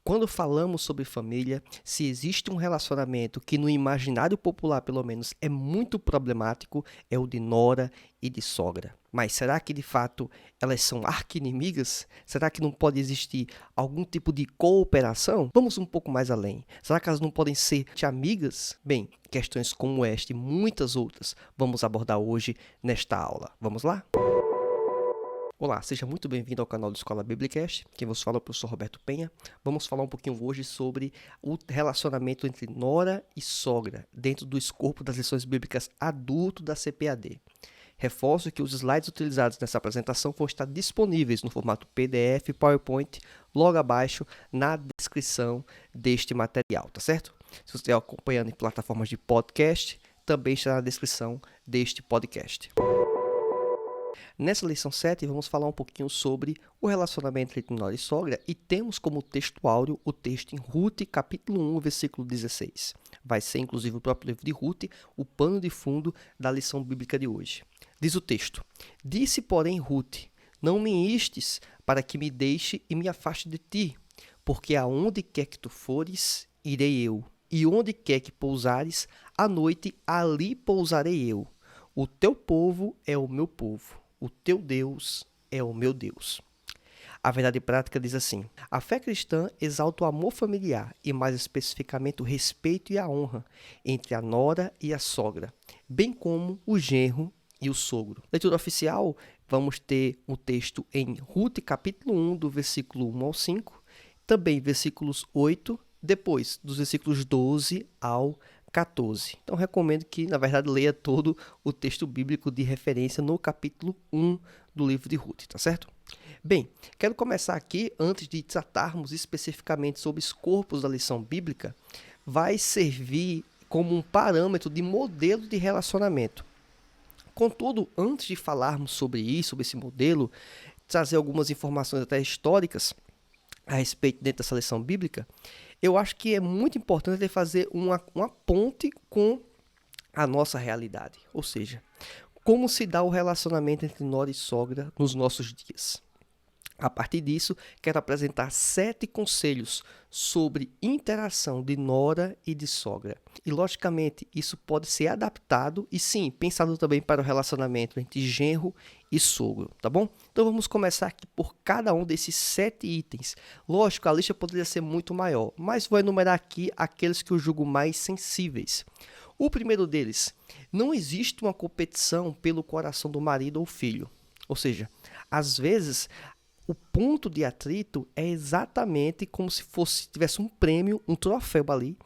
Quando falamos sobre família, se existe um relacionamento que no imaginário popular, pelo menos, é muito problemático, é o de nora e de sogra. Mas será que de fato elas são arqui-inimigas? Será que não pode existir algum tipo de cooperação? Vamos um pouco mais além. Será que elas não podem ser amigas? Bem, questões como esta e muitas outras vamos abordar hoje nesta aula. Vamos lá? Olá, seja muito bem-vindo ao canal do Escola Biblicast. Quem vos fala é o professor Roberto Penha. Vamos falar um pouquinho hoje sobre o relacionamento entre nora e sogra dentro do escopo das lições bíblicas adulto da CPAD. Reforço que os slides utilizados nessa apresentação vão estar disponíveis no formato PDF e PowerPoint logo abaixo na descrição deste material, tá certo? Se você estiver acompanhando em plataformas de podcast, também está na descrição deste podcast. Nessa lição 7, vamos falar um pouquinho sobre o relacionamento entre nora e sogra e temos como texto áureo o texto em Ruth, capítulo 1, versículo 16. Vai ser, inclusive, o próprio livro de Ruth, o pano de fundo da lição bíblica de hoje. Diz o texto: Disse, porém, Ruth, não me instes para que me deixe e me afaste de ti, porque aonde quer que tu fores, irei eu, e onde quer que pousares, à noite ali pousarei eu. O teu povo é o meu povo. O teu Deus é o meu Deus. A verdade prática diz assim: a fé cristã exalta o amor familiar e, mais especificamente, o respeito e a honra entre a nora e a sogra, bem como o genro e o sogro. Leitura oficial, vamos ter o texto em Ruth, capítulo 1, do versículo 1 ao 5, também versículos 8, depois dos versículos 12 ao 14. Então, recomendo que, na verdade, leia todo o texto bíblico de referência no capítulo 1 do livro de Ruth, tá certo? Bem, quero começar aqui, antes de tratarmos especificamente sobre os corpos da lição bíblica, vai servir como um parâmetro de modelo de relacionamento. Contudo, antes de falarmos sobre isso, sobre esse modelo, trazer algumas informações até históricas a respeito dentro dessa lição bíblica, eu acho que é muito importante fazer uma ponte com a nossa realidade. Ou seja, como se dá o relacionamento entre nora e sogra nos nossos dias. A partir disso, quero apresentar 7 conselhos sobre interação de nora e de sogra. E, logicamente, isso pode ser adaptado e, sim, pensado também para o relacionamento entre genro e sogro, tá bom? Então, vamos começar aqui por cada um desses 7 itens. Lógico, a lista poderia ser muito maior, mas vou enumerar aqui aqueles que eu julgo mais sensíveis. O primeiro deles: não existe uma competição pelo coração do marido ou filho. Ou seja, às vezes, o ponto de atrito é exatamente como se tivesse um prêmio, um troféu ali,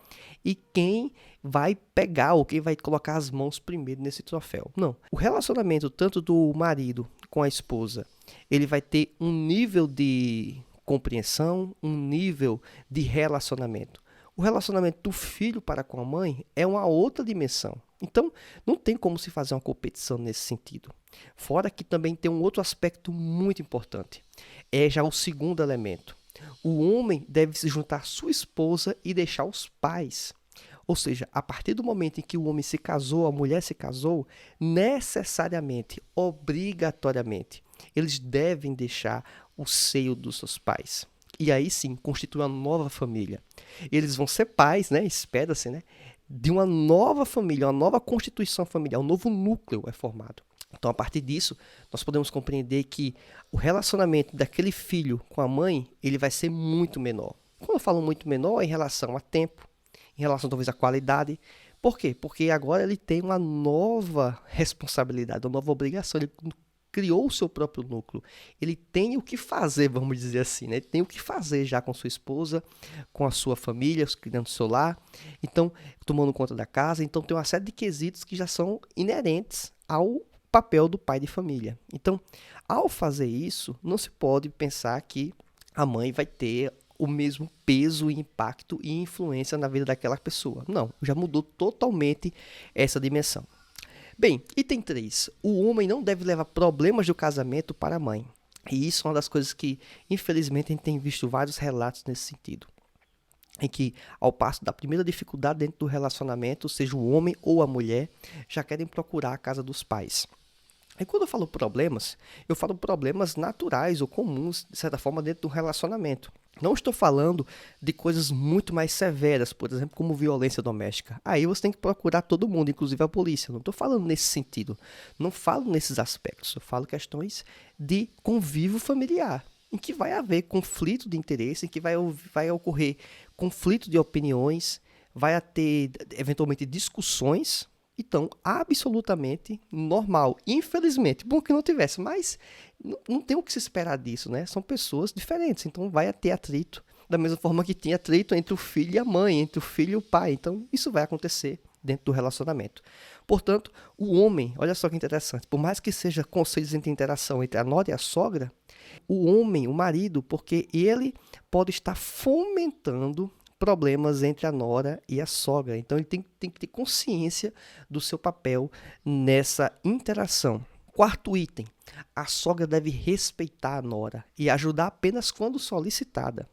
e quem vai pegar ou quem vai colocar as mãos primeiro nesse troféu. Não. O relacionamento tanto do marido com a esposa, ele vai ter um nível de compreensão, um nível de relacionamento. O relacionamento do filho para com a mãe é uma outra dimensão. Então, não tem como se fazer uma competição nesse sentido. Fora que também tem um outro aspecto muito importante. É já o segundo elemento. O homem deve se juntar à sua esposa e deixar os pais. Ou seja, a partir do momento em que o homem se casou, a mulher se casou, necessariamente, obrigatoriamente, eles devem deixar o seio dos seus pais. E aí sim, constitui uma nova família. Eles vão ser pais, né? Espera-se, né? De uma nova família, uma nova constituição familiar, um novo núcleo é formado. Então, a partir disso, nós podemos compreender que o relacionamento daquele filho com a mãe, ele vai ser muito menor. Quando eu falo muito menor, é em relação a tempo, em relação talvez à qualidade. Por quê? Porque agora ele tem uma nova responsabilidade, uma nova obrigação. Ele criou o seu próprio núcleo. Ele tem o que fazer, vamos dizer assim, né? Ele tem o que fazer já com sua esposa, com a sua família, criando o seu lar, então, tomando conta da casa. Então, tem uma série de quesitos que já são inerentes ao papel do pai de família. Então, ao fazer isso, não se pode pensar que a mãe vai ter o mesmo peso, impacto e influência na vida daquela pessoa. Não, já mudou totalmente essa dimensão. Bem, item 3. O homem não deve levar problemas do casamento para a mãe. E isso é uma das coisas que, infelizmente, a gente tem visto vários relatos nesse sentido. Em que, ao passo da primeira dificuldade dentro do relacionamento, seja o homem ou a mulher, já querem procurar a casa dos pais. E quando eu falo problemas naturais ou comuns, de certa forma, dentro do relacionamento. Não estou falando de coisas muito mais severas, por exemplo, como violência doméstica. Aí você tem que procurar todo mundo, inclusive a polícia. Não estou falando nesse sentido. Não falo nesses aspectos. Eu falo questões de convívio familiar, em que vai haver conflito de interesse, em que vai ocorrer conflito de opiniões, vai ter, eventualmente, discussões. Então, absolutamente normal. Infelizmente, bom que não tivesse, mas não tem o que se esperar disso, né? São pessoas diferentes, então vai ter atrito. Da mesma forma que tinha atrito entre o filho e a mãe, entre o filho e o pai. Então, isso vai acontecer dentro do relacionamento. Portanto, o homem, olha só que interessante, por mais que seja conselhos entre interação entre a nora e a sogra, o homem, o marido, porque ele pode estar fomentando problemas entre a nora e a sogra. Então ele tem que ter consciência do seu papel nessa interação. Quarto item, a sogra deve respeitar a nora e ajudar apenas quando solicitada.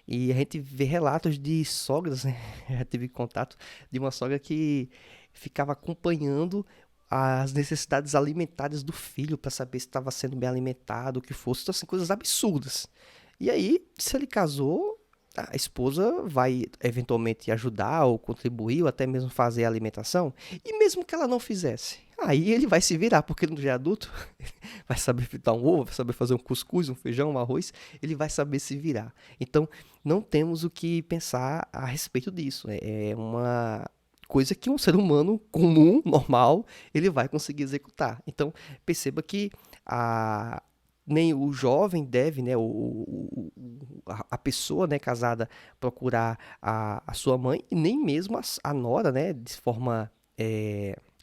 E a gente vê relatos de sogras, né? Já tive contato de uma sogra que ficava acompanhando as necessidades alimentares do filho para saber se estava sendo bem alimentado, o que fosse, então, assim, coisas absurdas. E aí, se ele casou, a esposa vai eventualmente ajudar ou contribuir ou até mesmo fazer a alimentação. E mesmo que ela não fizesse, aí ele vai se virar, porque ele já é adulto, vai saber fritar um ovo, vai saber fazer um cuscuz, um feijão, um arroz, ele vai saber se virar. Então, não temos o que pensar a respeito disso. É uma coisa que um ser humano comum, normal, ele vai conseguir executar. Então, perceba que nem o jovem deve, né, a pessoa, né, casada, procurar a sua mãe, e nem mesmo a nora, né, de forma,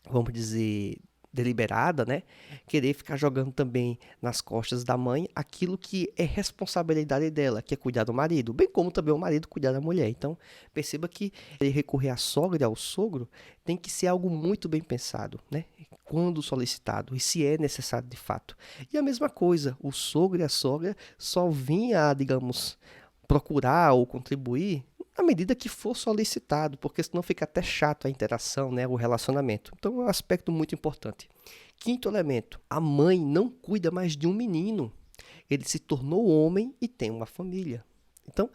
vamos dizer, deliberada, né, querer ficar jogando também nas costas da mãe aquilo que é responsabilidade dela, que é cuidar do marido, bem como também o marido cuidar da mulher. Então, perceba que recorrer à sogra e ao sogro tem que ser algo muito bem pensado, né, quando solicitado e se é necessário de fato. E a mesma coisa, o sogro e a sogra só vinha, digamos, procurar ou contribuir à medida que for solicitado, porque senão fica até chato a interação, né, o relacionamento. Então é um aspecto muito importante. Quinto elemento, a mãe não cuida mais de um menino. Ele se tornou homem e tem uma família. Então,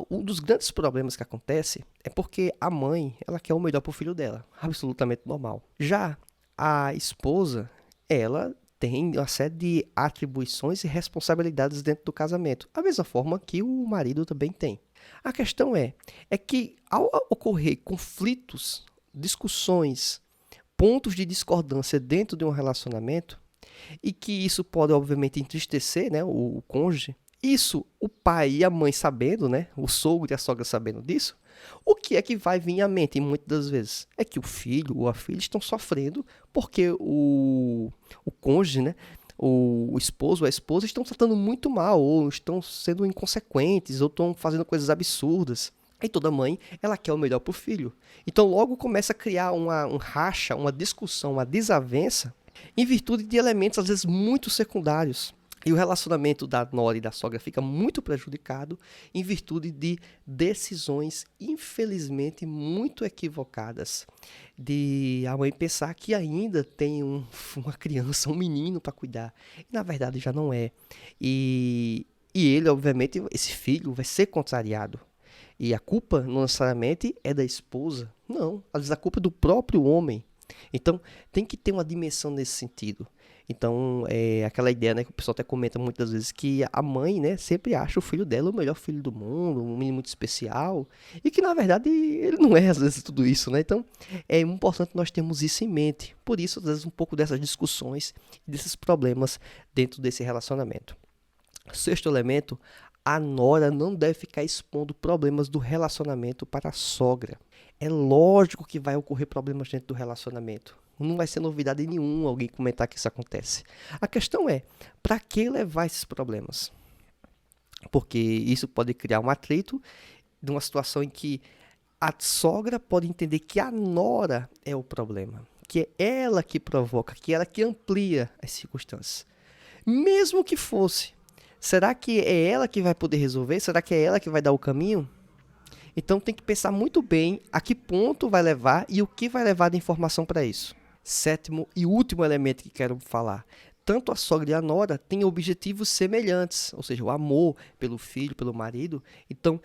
um dos grandes problemas que acontece é porque a mãe, ela quer o melhor para o filho dela, absolutamente normal. Já a esposa, ela tem uma série de atribuições e responsabilidades dentro do casamento, a mesma forma que o marido também tem. A questão é que ao ocorrer conflitos, discussões, pontos de discordância dentro de um relacionamento, e que isso pode obviamente entristecer, né, o cônjuge, isso o pai e a mãe sabendo, né, o sogro e a sogra sabendo disso, o que é que vai vir à mente muitas das vezes? É que o filho ou a filha estão sofrendo porque o cônjuge, né, o esposo ou a esposa estão tratando muito mal, ou estão sendo inconsequentes, ou estão fazendo coisas absurdas. E toda mãe, ela quer o melhor para o filho. Então logo começa a criar um racha, uma discussão, uma desavença, em virtude de elementos às vezes muito secundários. E o relacionamento da nora e da sogra fica muito prejudicado em virtude de decisões, infelizmente, muito equivocadas. De a mãe pensar que ainda tem uma criança, um menino para cuidar. E na verdade já não é. E ele, obviamente, esse filho vai ser contrariado. E a culpa não necessariamente é da esposa. Não, às vezes a culpa é do próprio homem. Então tem que ter uma dimensão nesse sentido. Então, é aquela ideia, né, que o pessoal até comenta muitas vezes, que a mãe, né, sempre acha o filho dela o melhor filho do mundo, um menino muito especial, e que, na verdade, ele não é, às vezes, tudo isso, né? Então, é importante nós termos isso em mente. Por isso, às vezes, um pouco dessas discussões, desses problemas dentro desse relacionamento. Sexto elemento, a nora não deve ficar expondo problemas do relacionamento para a sogra. É lógico que vai ocorrer problemas dentro do relacionamento. Não vai ser novidade nenhuma alguém comentar que isso acontece. A questão é, para que levar esses problemas? Porque isso pode criar um atrito de uma situação em que a sogra pode entender que a nora é o problema, que é ela que provoca, que é ela que amplia as circunstâncias. Mesmo que fosse, será que é ela que vai poder resolver? Será que é ela que vai dar o caminho? Então tem que pensar muito bem a que ponto vai levar e o que vai levar de informação para isso. Sétimo e último elemento que quero falar. Tanto a sogra e a nora têm objetivos semelhantes, ou seja, o amor pelo filho, pelo marido. Então,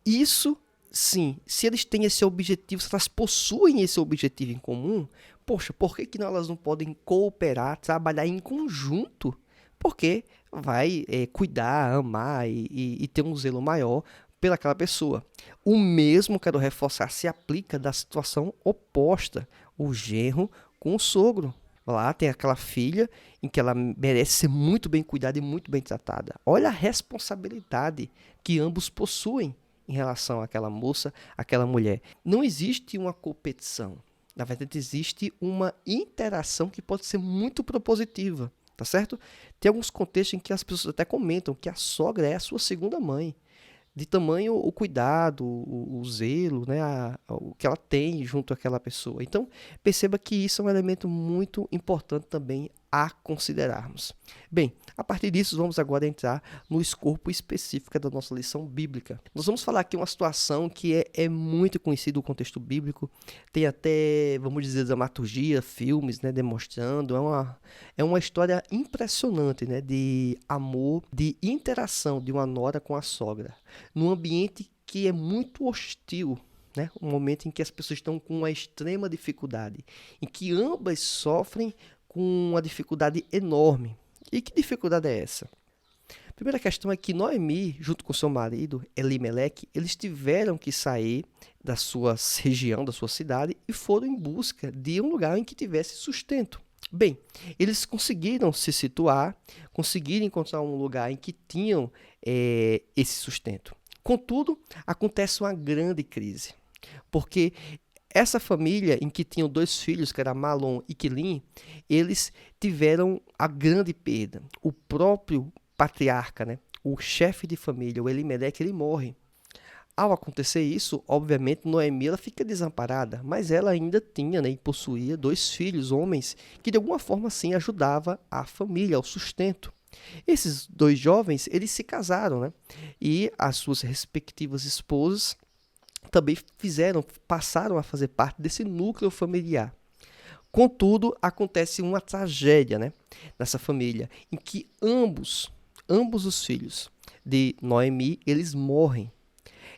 isso sim, se eles têm esse objetivo, se elas possuem esse objetivo em comum, poxa, por que que elas não podem cooperar, trabalhar em conjunto? Porque vai cuidar, amar e ter um zelo maior pelaquela pessoa. O mesmo, quero reforçar, se aplica da situação oposta, o genro com o sogro. Lá tem aquela filha em que ela merece ser muito bem cuidada e muito bem tratada. Olha a responsabilidade que ambos possuem em relação àquela moça, àquela mulher. Não existe uma competição. Na verdade, existe uma interação que pode ser muito propositiva, tá certo? Tem alguns contextos em que as pessoas até comentam que a sogra é a sua segunda mãe. De tamanho o cuidado, o zelo, né, o que ela tem junto àquela pessoa. Então, perceba que isso é um elemento muito importante também a considerarmos. Bem, a partir disso, vamos agora entrar no escopo específico da nossa lição bíblica. Nós vamos falar aqui uma situação que é muito conhecida no contexto bíblico, tem até, vamos dizer, dramaturgia, filmes, né, demonstrando, é uma história impressionante, né, de amor, de interação de uma nora com a sogra, num ambiente que é muito hostil, né? Um momento em que as pessoas estão com uma extrema dificuldade, em que ambas sofrem com uma dificuldade enorme. E que dificuldade é essa? A primeira questão é que Noemi, junto com seu marido, Elimeleque, eles tiveram que sair da sua região, da sua cidade, e foram em busca de um lugar em que tivesse sustento. Bem, eles conseguiram se situar, conseguiram encontrar um lugar em que tinham esse sustento. Contudo, acontece uma grande crise, porque essa família em que tinham dois filhos, que era Malom e Quilim, eles tiveram a grande perda. O próprio patriarca, né, o chefe de família, o Elimeleque, ele morre. Ao acontecer isso, obviamente, Noemi ela fica desamparada, mas ela ainda tinha, né, e possuía dois filhos, homens, que de alguma forma sim ajudava a família, ao sustento. Esses dois jovens, eles se casaram, né? E as suas respectivas esposas também passaram a fazer parte desse núcleo familiar. Contudo, acontece uma tragédia, né, nessa família, em que ambos os filhos de Noemi, eles morrem.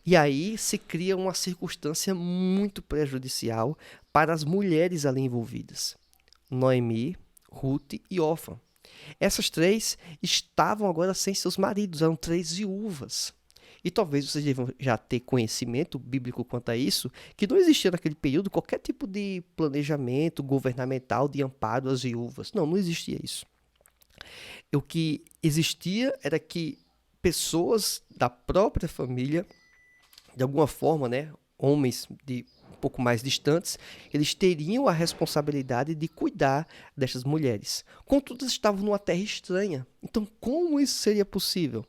E aí se cria uma circunstância muito prejudicial para as mulheres ali envolvidas. Noemi, Ruth e Orfa. Essas três estavam agora sem seus maridos, eram três viúvas. E talvez vocês devam já ter conhecimento bíblico quanto a isso, que não existia naquele período qualquer tipo de planejamento governamental de amparo às viúvas. Não, não existia isso. O que existia era que pessoas da própria família, de alguma forma, né, homens de um pouco mais distantes, eles teriam a responsabilidade de cuidar destas mulheres. Contudo, estavam numa terra estranha. Então, como isso seria possível?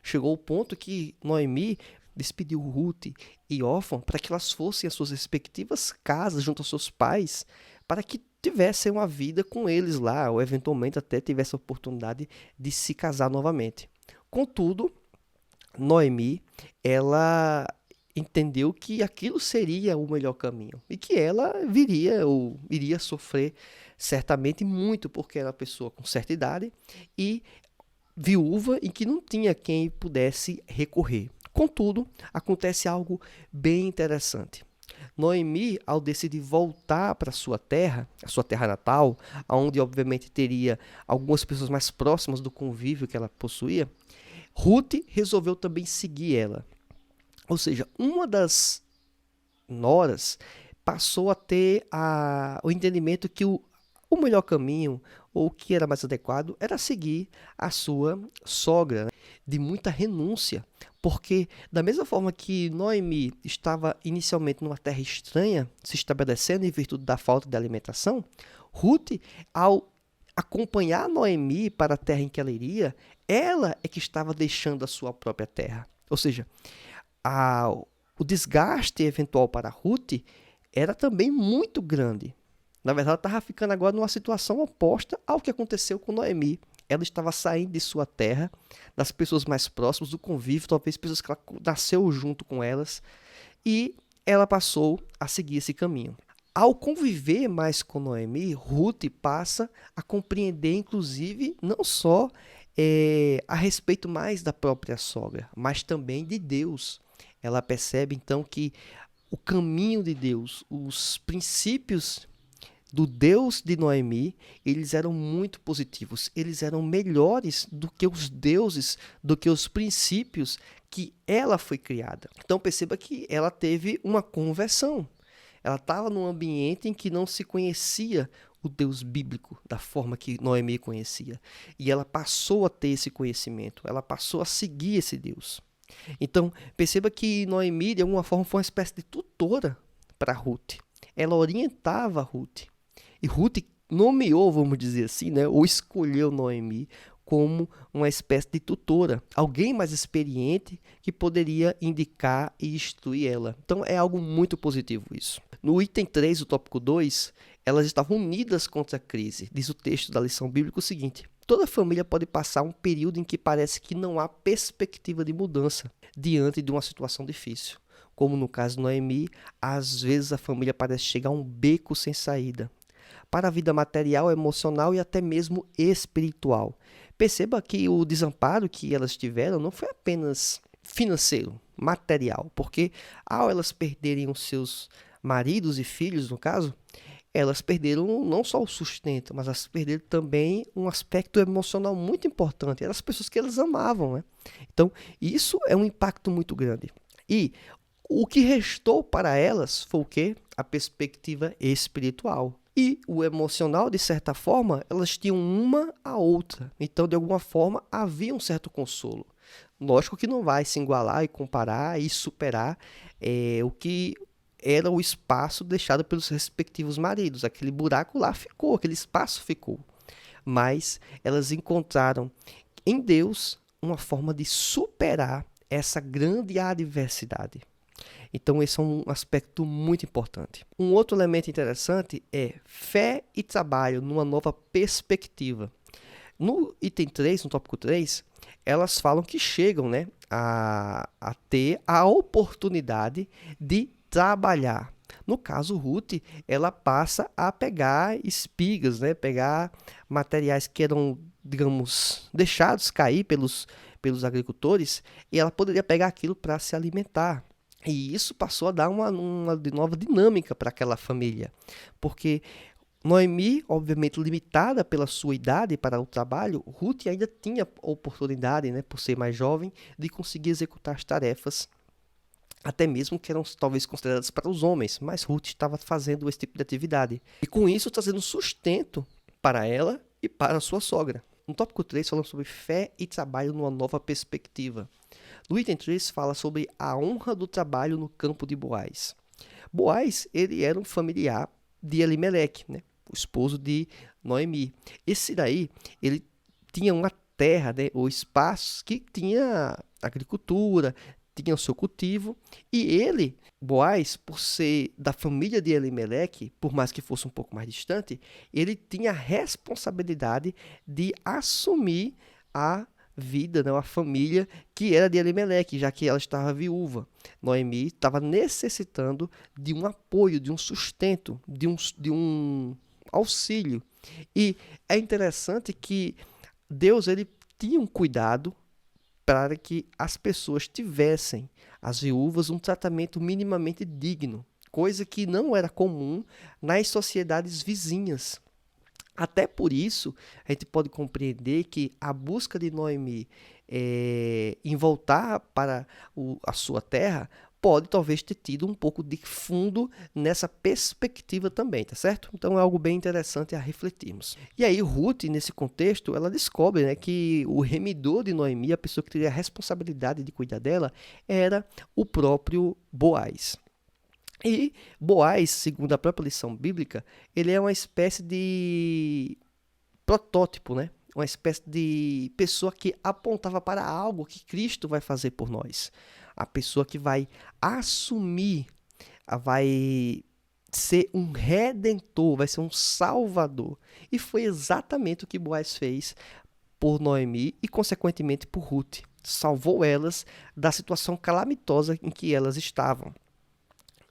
Chegou o ponto que Noemi despediu Ruth e Orfa para que elas fossem às suas respectivas casas junto aos seus pais, para que tivessem uma vida com eles lá, ou eventualmente até tivesse a oportunidade de se casar novamente. Contudo, Noemi, ela entendeu que aquilo seria o melhor caminho e que ela viria ou iria sofrer certamente muito, porque era uma pessoa com certa idade e viúva em que não tinha quem pudesse recorrer. Contudo, acontece algo bem interessante. Noemi, ao decidir voltar para a sua terra natal, onde obviamente teria algumas pessoas mais próximas do convívio que ela possuía, Ruth resolveu também seguir ela. Ou seja, uma das noras passou a ter o entendimento que o melhor caminho, ou o que era mais adequado, era seguir a sua sogra, né? De muita renúncia, porque da mesma forma que Noemi estava inicialmente numa terra estranha, se estabelecendo em virtude da falta de alimentação, Ruth, ao acompanhar Noemi para a terra em que ela iria, ela é que estava deixando a sua própria terra. Ou seja, o desgaste eventual para Ruth era também muito grande. Na verdade, ela estava ficando agora numa situação oposta ao que aconteceu com Noemi. Ela estava saindo de sua terra, das pessoas mais próximas, do convívio, talvez pessoas que ela nasceu junto com elas, e ela passou a seguir esse caminho. Ao conviver mais com Noemi, Ruth passa a compreender, inclusive, não só a respeito mais da própria sogra, mas também de Deus. Ela percebe, então, que o caminho de Deus, os princípios do Deus de Noemi, eles eram muito positivos, eles eram melhores do que os deuses, do que os princípios que ela foi criada. Então perceba que ela teve uma conversão. Ela estava num ambiente em que não se conhecia o Deus bíblico da forma que Noemi conhecia. E ela passou a ter esse conhecimento, ela passou a seguir esse Deus. Então, perceba que Noemi, de alguma forma, foi uma espécie de tutora para Ruth. Ela orientava Ruth. E Ruth nomeou, vamos dizer assim, né, ou escolheu Noemi como uma espécie de tutora, alguém mais experiente que poderia indicar e instruir ela. Então é algo muito positivo isso. No item 3, o tópico 2, elas estavam unidas contra a crise. Diz o texto da lição bíblica o seguinte: toda família pode passar um período em que parece que não há perspectiva de mudança diante de uma situação difícil. Como no caso de Noemi, às vezes a família parece chegar a um beco sem saída, para a vida material, emocional e até mesmo espiritual. Perceba que o desamparo que elas tiveram não foi apenas financeiro, material, porque ao elas perderem os seus maridos e filhos, no caso, elas perderam não só o sustento, mas elas perderam também um aspecto emocional muito importante. Eram as pessoas que elas amavam, né? Então, isso é um impacto muito grande. E o que restou para elas foi o quê? A perspectiva espiritual. E o emocional, de certa forma, elas tinham uma a outra. Então, de alguma forma, havia um certo consolo. Lógico que não vai se igualar e comparar e superar o que era o espaço deixado pelos respectivos maridos. Aquele buraco lá ficou, aquele espaço ficou. Mas elas encontraram em Deus uma forma de superar essa grande adversidade. Então, esse é um aspecto muito importante. Um outro elemento interessante é fé e trabalho numa nova perspectiva. No item 3, no tópico 3, elas falam que chegam, né, a ter a oportunidade de trabalhar. No caso, Ruth, ela passa a pegar espigas, né, pegar materiais que eram, digamos, deixados cair pelos agricultores, e ela poderia pegar aquilo para se alimentar. E isso passou a dar uma nova dinâmica para aquela família, porque Noemi, obviamente limitada pela sua idade para o trabalho, Ruth ainda tinha oportunidade, né, por ser mais jovem, de conseguir executar as tarefas, até mesmo que eram talvez consideradas para os homens, mas Ruth estava fazendo esse tipo de atividade. E com isso trazendo sustento para ela e para a sua sogra. No tópico 3, falamos sobre fé e trabalho numa nova perspectiva. No item 3, fala sobre a honra do trabalho no campo de Boaz. Boaz, ele era um familiar de Elimeleque, né? O esposo de Noemi. Esse daí, ele tinha uma terra, né, ou espaços que tinha agricultura, tinha o seu cultivo, e ele, Boaz, por ser da família de Elimeleque, por mais que fosse um pouco mais distante, ele tinha a responsabilidade de assumir a vida, né, a família que era de Elimeleque, já que ela estava viúva. Noemi estava necessitando de um apoio, de um sustento, de um auxílio. E é interessante que Deus, ele tinha um cuidado para que as pessoas tivessem, as viúvas, um tratamento minimamente digno, coisa que não era comum nas sociedades vizinhas. Até por isso, a gente pode compreender que a busca de Noemi em voltar para a sua terra pode talvez ter tido um pouco de fundo nessa perspectiva também, tá certo? Então é algo bem interessante a refletirmos. E aí Ruth, nesse contexto, ela descobre, né, que o remidor de Noemi, a pessoa que teria a responsabilidade de cuidar dela, era o próprio Boaz. E Boaz, segundo a própria lição bíblica, ele é uma espécie de protótipo, né? Uma espécie de pessoa que apontava para algo que Cristo vai fazer por nós. A pessoa que vai assumir, vai ser um redentor, vai ser um salvador. E foi exatamente o que Boaz fez por Noemi e, consequentemente, por Ruth. Salvou elas da situação calamitosa em que elas estavam.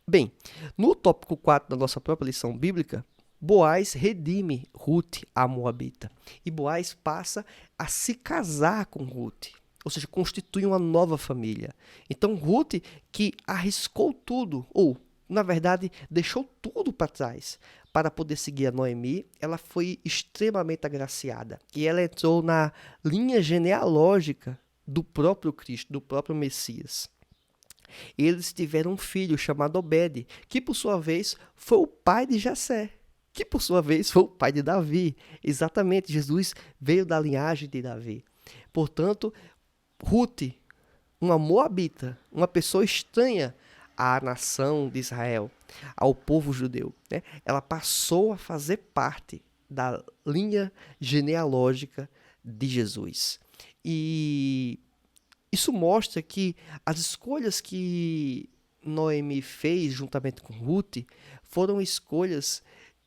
Bem, no tópico 4 da nossa própria lição bíblica, Boaz redime Ruth, a Moabita. E Boaz passa a se casar com Ruth, ou seja, constitui uma nova família. Então, Ruth, que arriscou tudo, ou, na verdade, deixou tudo para trás para poder seguir a Noemi, ela foi extremamente agraciada. E ela entrou na linha genealógica do próprio Cristo, do próprio Messias. Eles tiveram um filho chamado Obed, que por sua vez foi o pai de Jessé, que por sua vez foi o pai de Davi. Exatamente, Jesus veio da linhagem de Davi. Portanto, Ruth, uma moabita, uma pessoa estranha à nação de Israel, ao povo judeu, né? Ela passou a fazer parte da linha genealógica de Jesus. E isso mostra que as escolhas que Noemi fez juntamente com Ruth foram escolhas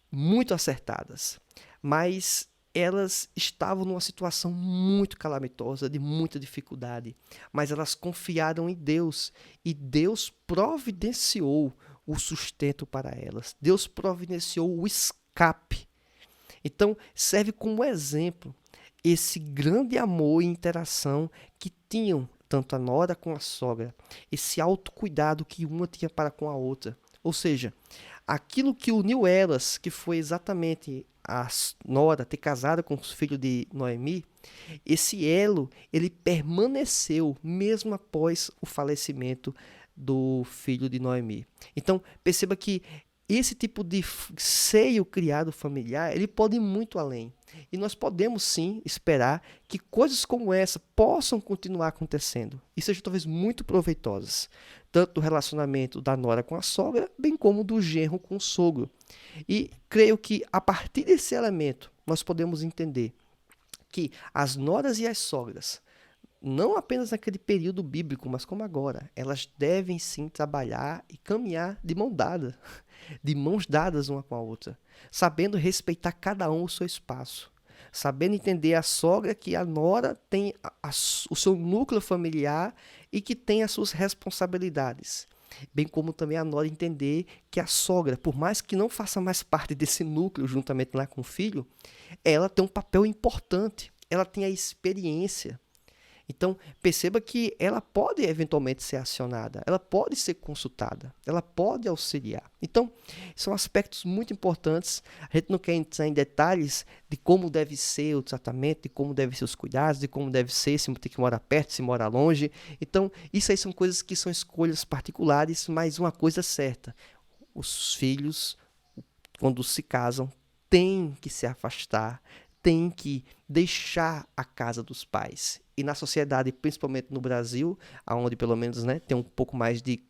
muito acertadas, mas elas estavam numa situação muito calamitosa, de muita dificuldade, mas elas confiaram em Deus e Deus providenciou o sustento para elas. Deus providenciou o escape. Então, serve como exemplo esse grande amor e interação que tinham tanto a nora como a sogra, esse autocuidado que uma tinha para com a outra. Ou seja, aquilo que uniu elas, que foi exatamente a nora ter casado com o filho de Noemi, esse elo, ele permaneceu mesmo após o falecimento do filho de Noemi. Então, perceba que esse tipo de seio criado familiar, ele pode ir muito além. E nós podemos sim esperar que coisas como essa possam continuar acontecendo e sejam talvez muito proveitosas, tanto do relacionamento da nora com a sogra, bem como do genro com o sogro. E creio que a partir desse elemento nós podemos entender que as noras e as sogras, não apenas naquele período bíblico, mas como agora, elas devem sim trabalhar e caminhar de mãos dadas uma com a outra, sabendo respeitar cada um o seu espaço, sabendo entender a sogra que a nora tem o seu núcleo familiar e que tem as suas responsabilidades, bem como também a nora entender que a sogra, por mais que não faça mais parte desse núcleo juntamente lá com o filho, ela tem um papel importante, ela tem a experiência. Então, perceba que ela pode eventualmente ser acionada, ela pode ser consultada, ela pode auxiliar. Então, são aspectos muito importantes. A gente não quer entrar em detalhes de como deve ser o tratamento, de como devem ser os cuidados, de como deve ser, se tem que morar perto, se morar longe. Então, isso aí são coisas que são escolhas particulares, mas uma coisa é certa: os filhos, quando se casam, têm que se afastar, têm que deixar a casa dos pais. E na sociedade, principalmente no Brasil, onde pelo menos, né, tem um pouco mais de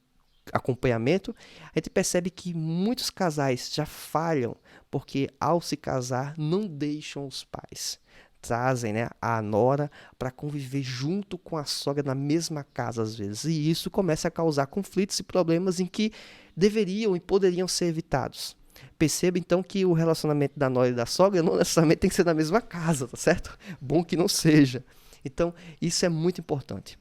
acompanhamento, a gente percebe que muitos casais já falham porque ao se casar não deixam os pais. Trazem, né, a nora para conviver junto com a sogra na mesma casa às vezes. E isso começa a causar conflitos e problemas em que deveriam e poderiam ser evitados. Perceba então que o relacionamento da nora e da sogra não necessariamente tem que ser na mesma casa, tá certo? Bom que não seja. Então, isso é muito importante.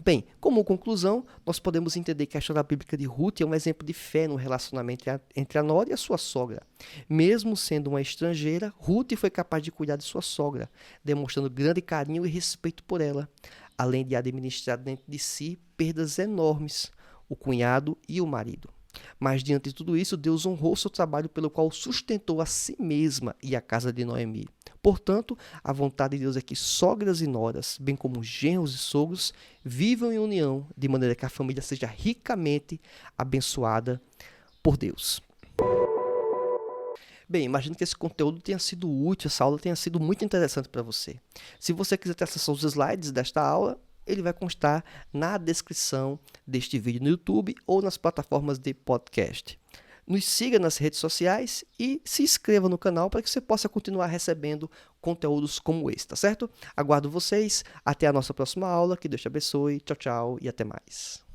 Bem, como conclusão, nós podemos entender que a história bíblica de Ruth é um exemplo de fé no relacionamento entre a nora e a sua sogra. Mesmo sendo uma estrangeira, Ruth foi capaz de cuidar de sua sogra, demonstrando grande carinho e respeito por ela, além de administrar dentro de si perdas enormes, o cunhado e o marido. Mas diante de tudo isso, Deus honrou seu trabalho pelo qual sustentou a si mesma e a casa de Noemi. Portanto, a vontade de Deus é que sogras e noras, bem como genros e sogros, vivam em união, de maneira que a família seja ricamente abençoada por Deus. Bem, imagino que esse conteúdo tenha sido útil, essa aula tenha sido muito interessante para você. Se você quiser ter acesso aos slides desta aula, ele vai constar na descrição deste vídeo no YouTube ou nas plataformas de podcast. Nos siga nas redes sociais e se inscreva no canal para que você possa continuar recebendo conteúdos como esse, tá certo? Aguardo vocês. Até a nossa próxima aula. Que Deus te abençoe. Tchau, tchau e até mais.